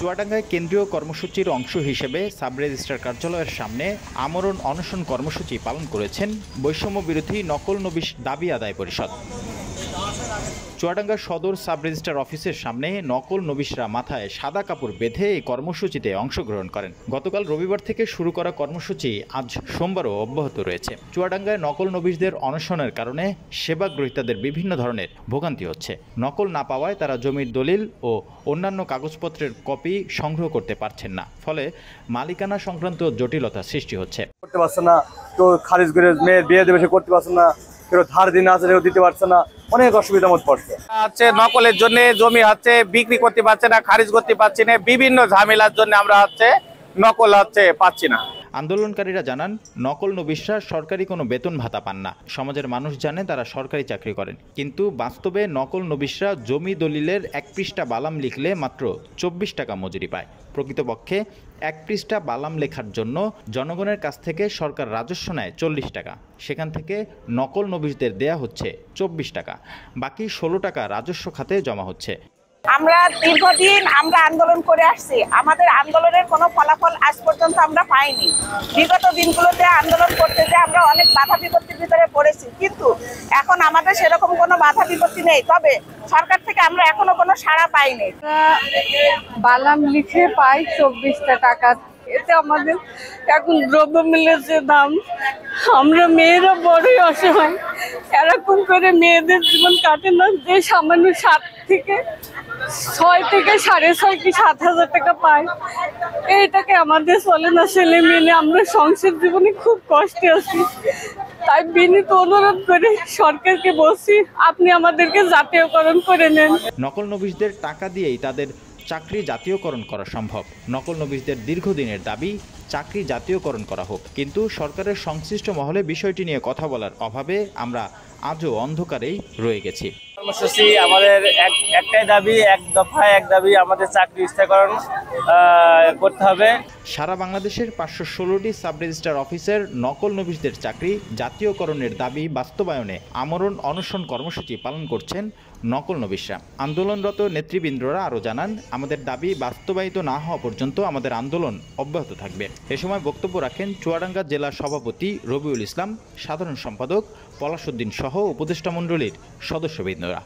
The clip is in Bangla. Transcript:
চুয়াডাঙ্গায় কেন্দ্রীয় কর্মসূচির অংশ হিসেবে সাব রেজিস্ট্রার কার্যালয়ের সামনে আমরণ অনশন কর্মসূচি পালন করেছেন বৈষম্য বিরোধী নকল নবিশ দাবি আদায় পরিষদ। চুয়াডাঙ্গা সদর সাব রেজিস্ট্রার অফিসের সামনে নকল নবিশরা মাথায় সাদা কাপড় বেঁধে এই কর্মসূচিতে অংশগ্রহণ করেন। গতকাল রবিবার থেকে শুরু করা কর্মসূচি আজ সোমবারও অব্যাহত রয়েছে। চুয়াডাঙ্গায় নকল নবিশদের অনশনের কারণে সেবা গ্রহীতাদের বিভিন্ন ধরনের ভোগান্তি হচ্ছে। নকল না পাওয়ায় তারা জমির দলিল ও অন্যান্য কাগজপত্রের কপি সংগ্রহ করতে পারছেন না, ফলে মালিকানা সংক্রান্ত জটিলতা সৃষ্টি হচ্ছে। করতে পারছে না, তো খারিজ করে মেয়ের বিয়ে দেবে সে করতে পারছে না, কেউ ধার দিন আছে দিতে পারছে না, অনেক অসুবিধার মধ্যে পড়ছে। নকলের জন্য জমি বিক্রি করতে পারছে না, খারিজ করতে পারছে না, বিভিন্ন ঝামেলার জন্য আমরা নকল পাচ্ছি না। আন্দোলনকারীরা জানান, নকল নবিশরা সরকারি কোনো বেতন ভাতা পান না। সমাজের মানুষ জানে তারা সরকারি চাকরি করেন, কিন্তু বাস্তবে নকল নবিশরা জমি দলিলের 1 পৃষ্ঠা বালাম লিখলে মাত্র 24 টাকা মজুরি পায়। প্রকৃতপক্ষে 1 পৃষ্ঠা বালাম লেখার জন্য জনগণের কাছ থেকে সরকার রাজস্ব নেয় 40 টাকা। সেখান থেকে নকল নবিশদের দেয়া হচ্ছে 24 টাকা, বাকি 16 টাকা রাজস্ব খাতে জমা হচ্ছে। আমরা দীর্ঘদিন আন্দোলন করে আসছি, আমাদের আন্দোলনের কোনো ফলাফল আজ পর্যন্ত আমরা পাইনি। বিগত দিনগুলোতে আন্দোলন করতে যে আমরা অনেক বাধা বিপত্তির ভিতরে পড়েছি, কিন্তু এখন আমাদের সেরকম কোনো বাধা বিপত্তি নেই। তবে সরকার থেকে আমরা এখনো কোনো সাড়া পাইনি। বালাম লিখে পাই 24 টাকা। এতে আমাদের এখন দ্রব্যমূল্যের যে দাম, আমরা মেয়েরা বড়ই অসহায়। এরকম করে মেয়েদের জীবন কাটে না, যে সামান্য 7 থেকে 6,500 কি 7,000 টাকা পায়, এইটাকে আমাদের চলে না। ছেলে মেয়ে আমরা সংসার জীবনে খুব কষ্টে আছি। তাই বিনীত অনুরোধ করে সরকারকে বলছি, আপনি আমাদেরকে জাতীয়করণ করে নেন। নকল নবিশদের টাকা দিয়েই তাদের চাকরি জাতীয়করণ করা সম্ভব। নকল নবিশদের দীর্ঘদিনের দাবি চাকরি জাতীয়করণ করা হোক, কিন্তু সরকারের সংশ্লিষ্ট মহলে বিষয়টি নিয়ে কথা বলার অভাবে আমরা আজও অন্ধকারেই রয়ে গেছি। কর্মসূচি আমাদের একটাই দাবি, এক দফায় এক দাবি, আমাদের চাকরি স্থিরকরণ করতে হবে। সারা বাংলাদেশের 516টি সাব রেজিস্ট্রার অফিসের নকল নবিশদের চাকরি জাতীয়করণের দাবি বাস্তবায়নে আমরণ অনশন কর্মসূচি পালন করছেন নকল নবিশরা। আন্দোলনরত নেতৃবৃন্দরা আরও জানান, আমাদের দাবি বাস্তবায়িত না হওয়া পর্যন্ত আমাদের আন্দোলন অব্যাহত থাকবে। এ সময় বক্তব্য রাখেন চুয়াডাঙ্গা জেলা সভাপতি রবিউল ইসলাম, সাধারণ সম্পাদক পলাশ উদ্দিন সহ উপদেষ্টা মণ্ডলীর সদস্যবৃন্দরা।